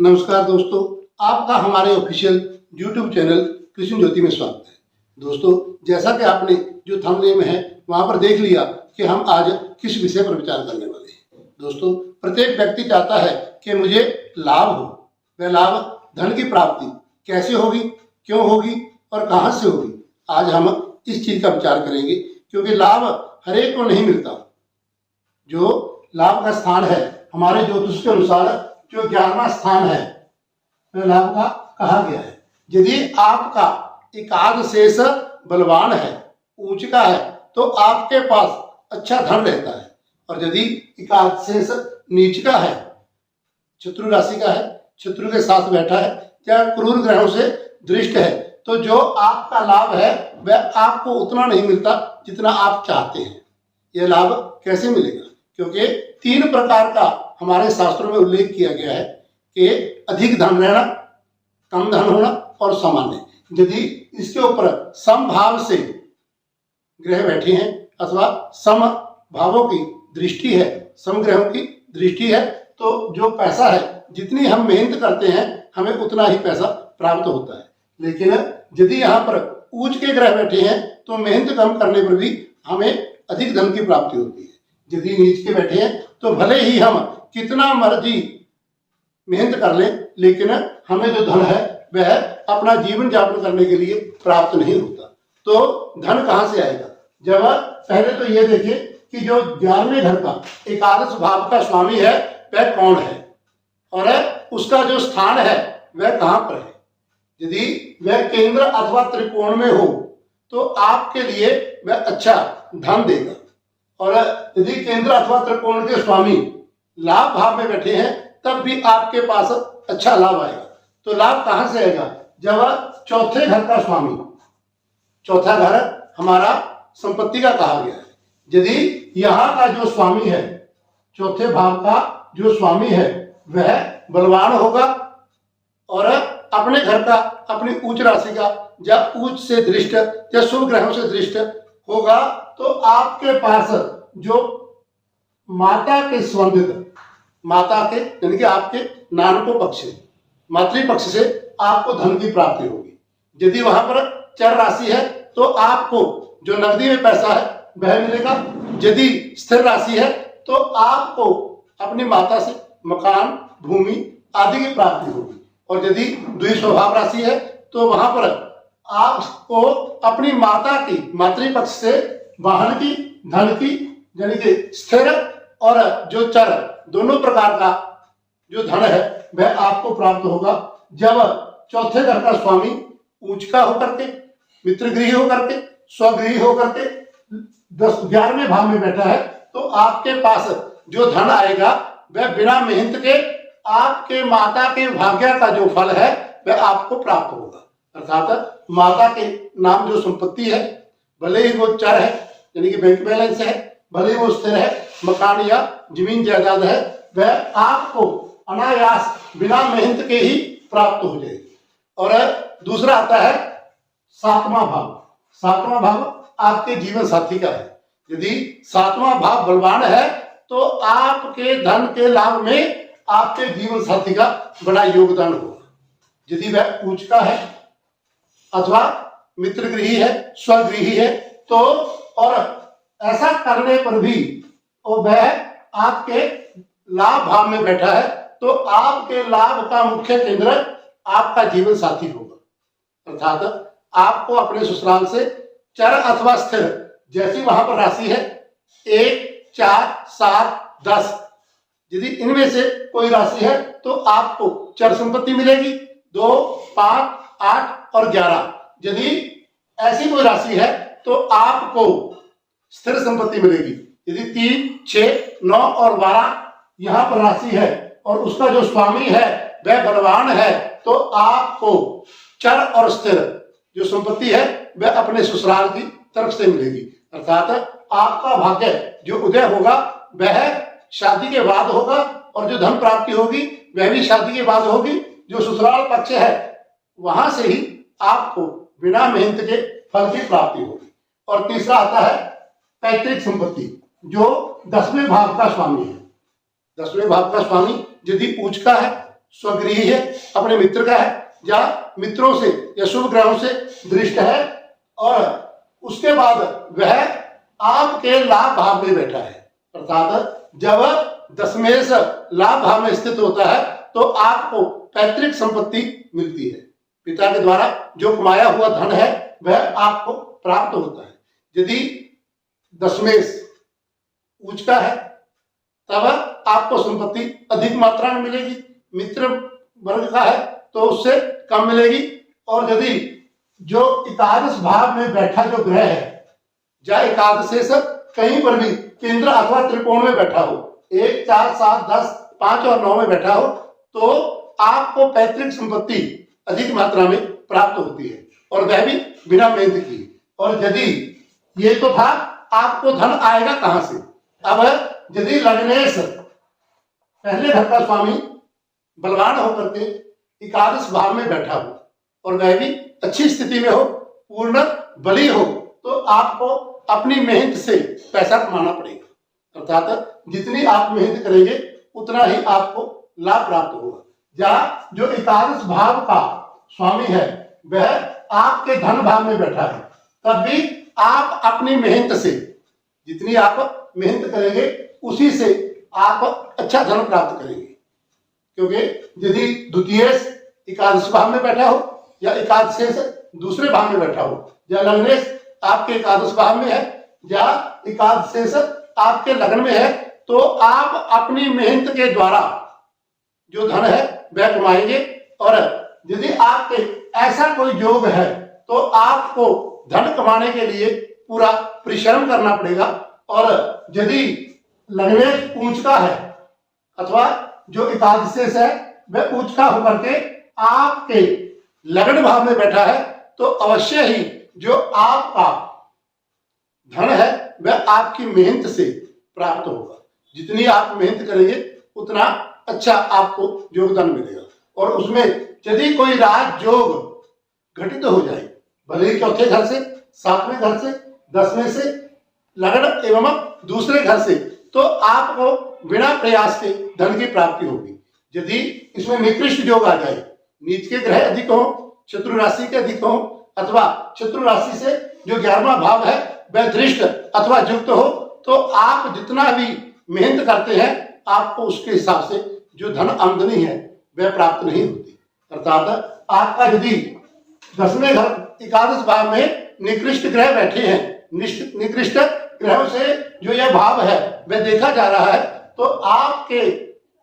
नमस्कार दोस्तों, आपका हमारे ऑफिशियल YouTube चैनल कृष्ण ज्योति में स्वागत है। दोस्तों, जैसा कि आपने जो थंबनेल में है वहां पर देख लिया कि हम आज किस विषय पर विचार करने वाले हैं। दोस्तों, प्रत्येक व्यक्ति चाहता है कि मुझे लाभ हो। वह लाभ, धन की प्राप्ति कैसे होगी, क्यों होगी और कहां से होगी, आज हम इस चीज का विचार करेंगे। क्योंकि लाभ हर एक को नहीं मिलता। जो लाभ का स्थान है हमारे ज्योतिष के अनुसार जो 11वां स्थान है वह लाभ का कहा गया है। यदि आपका एकादश शेष बलवान है, उच्च का है, तो आपके पास अच्छा धन रहता है। और यदि एकादश शेष नीच का है, शत्रु राशि का है, शत्रु के साथ बैठा है या क्रूर ग्रहों से दृष्ट है, तो जो आपका लाभ है वह आपको उतना नहीं मिलता जितना आप चाहते हैं। यह लाभ कैसे मिलेगा? क्योंकि 3 प्रकार का हमारे शास्त्रों में उल्लेख किया गया है कि अधिक धन रहना, कम धन होना और सामान्य। यदि इसके ऊपर समभाव से ग्रह बैठे हैं अथवा सम भावों की दृष्टि है, समग्रहों की दृष्टि है, तो जो पैसा है, जितनी हम मेहनत करते हैं हमें उतना ही पैसा प्राप्त होता है। लेकिन यदि यहाँ पर उच्च के ग्रह बैठे हैं तो मेहनत कम करने पर भी हमें अधिक धन की प्राप्ति होती है। यदि नीच के बैठे हैं तो भले ही हम कितना मर्जी मेहनत कर लें, लेकिन हमें जो धन है वह अपना जीवन यापन करने के लिए प्राप्त नहीं होता। तो धन कहां से आएगा? जब पहले तो ये देखिए कि जो 11वें घर का एकादश भाव का स्वामी है वह कौन है और उसका जो स्थान है वह कहां पर है। यदि वह केंद्र अथवा त्रिकोण में हो तो आपके लिए वह अच्छा धन देगा। और यदि केंद्र अथवा त्रिकोण के स्वामी लाभ भाव में बैठे हैं तब भी आपके पास अच्छा लाभ आएगा। तो लाभ कहां से आएगा? जब चौथे घर का स्वामी, चौथा घर हमारा संपत्ति का कहा गया है, यदि यहाँ का जो स्वामी है, चौथे भाव का जो स्वामी है वह बलवान होगा और अपने घर का, अपनी उच्च राशि का या उच्च से दृष्ट या शुभ ग्रहों से दृष्ट होगा, तो आपके पास जो माता के संबंधित, माता के यानी कि आपके नानको पक्ष से, मातृ पक्ष से आपको धन की प्राप्ति होगी। यदि वहां पर चर राशि है तो आपको जो नकदी में पैसा है वह मिलेगा। यदि स्थिर राशि है तो आपको अपनी माता से मकान, भूमि आदि की प्राप्ति होगी। और यदि द्विस्वभाव राशि है तो वहां पर आपको अपनी माता की, मातृपक्ष से वाहन की, धन की, यानी कि स्थिर और जो चर दोनों प्रकार का जो धन है वह आपको प्राप्त होगा। जब चौथे घर का स्वामी उच्च का होकर के, मित्रगृही होकर के, स्वगृही होकर के 11वें भाव में बैठा है, तो आपके पास जो धन आएगा वह बिना मेहनत के आपके माता के भाग्य का जो फल है वह आपको प्राप्त होगा। अर्थात माता के नाम जो संपत्ति है, भले ही वो चर है यानी कि बैंक बैलेंस है, भले ही वो स्थिर है, मकान या जमीन जायदाद है, वह आपको अनायास बिना मेहनत के ही प्राप्त हो जाएगी। और दूसरा आता है 7वां भाव। 7वां भाव आपके जीवन साथी का है। यदि 7वां भाव बलवान है तो आपके धन के लाभ में आपके जीवन साथी का बड़ा योगदान होगा। यदि वह उच्च का है अथवा मित्रगृही है, स्वगृही है, तो और ऐसा करने पर भी वह आपके लाभ भाव में बैठा है, तो आपके लाभ का मुख्य केंद्र आपका जीवन साथी होगा। अर्थात आपको अपने ससुराल से चर अथवा स्थिर, जैसी वहां पर राशि है 1, 4, 7, 10, यदि इनमें से कोई राशि है तो आपको चर संपत्ति मिलेगी। 2, 5, 8 और 11 यदि ऐसी कोई राशि है तो आपको स्थिर संपत्ति मिलेगी। यदि 3, 6, 9 और 12 यहाँ पर राशि है और उसका जो स्वामी है वह बलवान है, तो आपको चर और स्थिर जो संपत्ति है वह अपने ससुराल की तरफ से मिलेगी। अर्थात आपका भाग्य जो उदय होगा वह शादी के बाद होगा और जो धन प्राप्ति होगी वह भी शादी के बाद होगी। जो ससुराल पक्ष है वहां से ही आपको बिना मेहनत के फल की प्राप्ति होगी। और तीसरा आता है पैतृक संपत्ति, जो 10वें भाव का स्वामी है। 10वें भाव का स्वामी यदि उच्च का है, स्वगृही है, अपने मित्र का है, या मित्रों से या शुभ ग्रहों से दृष्ट है, और उसके बाद वह आपके लाभ भाव में बैठा है। अर्थात जब दशमेश लाभ भाव में स्थित होता है तो आपको पैतृक संपत्ति मिलती है। पिता के द्वारा जो कमाया हुआ धन है वह आपको प्राप्त होता है। यदि दशमेश उच्च का है तब आपको संपत्ति अधिक मात्रा में मिलेगी, मित्र वर्ग का है तो उससे कम मिलेगी। और यदि जो एकादश भाव में बैठा जो ग्रह है, या एकादशेश कहीं पर भी केंद्र अथवा त्रिकोण में बैठा हो, 1, 4, 7, 10, 5 और 9 में बैठा हो, तो आपको पैतृक संपत्ति अधिक मात्रा में प्राप्त होती है, और वह भी बिना मेहनत की। और यदि ये तो था आपको धन आएगा कहां से। अब यदि लग्नेश पहले घर का स्वामी बलवान होकर के एकादश भाव में बैठा हो और वह भी अच्छी स्थिति में हो, पूर्ण बली हो, तो आपको अपनी मेहनत से पैसा कमाना पड़ेगा। अर्थात जितनी आप मेहनत करेंगे उतना ही आपको लाभ प्राप्त होगा। या जो एकादश भाव का स्वामी है वह आपके धन भाव में बैठा है, तब भी आप अपनी मेहनत से, जितनी आप मेहनत करेंगे उसी से आप अच्छा धन प्राप्त करेंगे। क्योंकि यदि द्वितीय एकादश भाव में बैठा हो, या एकादशेश दूसरे भाव में बैठा हो, या लग्नेश आपके एकादश भाव में है, या एकादशेश आपके लग्न में है, तो आप अपनी मेहनत के द्वारा जो धन है वह कमाएंगे। और यदि आपके ऐसा कोई योग है तो आपको धन कमाने के लिए पूरा परिश्रम करना पड़ेगा। और यदि लग्नेश ऊंच का है अथवा जो एकादशेश है वह उच्च का होकर के आपके लग्न भाव में बैठा है, तो अवश्य ही जो आपका धन है वह आपकी मेहनत से प्राप्त होगा। जितनी आप मेहनत करेंगे उतना अच्छा आपको योगदान मिलेगा। और उसमें यदि कोई राजयोग घटित हो जाए, भले ही चौथे घर से, सातवें घर से, 10वें से, लग्न एवं दूसरे घर से, तो आपको बिना प्रयास के धन की प्राप्ति होगी। यदि इसमें निकृष्ट योग आ जाए, नीच के ग्रह अधिक हो, शत्रु राशि के अधिक हो, अथवा शत्रु राशि से जो 11वां भाव है वह दृष्ट अथवा युक्त हो, तो आप जितना भी मेहनत करते हैं आपको उसके हिसाब से जो धन आमदनी है वह प्राप्त नहीं होती। अर्थात आपका यदि 10वें घर एकादश भाव में निकृष्ट ग्रह बैठे हैं, निकृष्ट ग्रहों से जो यह भाव है वह देखा जा रहा है, तो आपके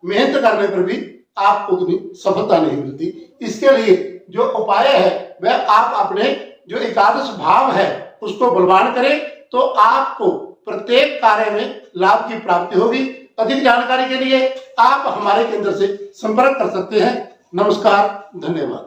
मेहनत करने पर भी आपको उतनी सफलता नहीं मिलती। इसके लिए जो उपाय है वह आप अपने जो एकादश भाव है उसको बलवान करें, तो आपको प्रत्येक कार्य में लाभ की प्राप्ति होगी। अधिक जानकारी के लिए आप हमारे केंद्र से संपर्क कर सकते हैं। नमस्कार, धन्यवाद।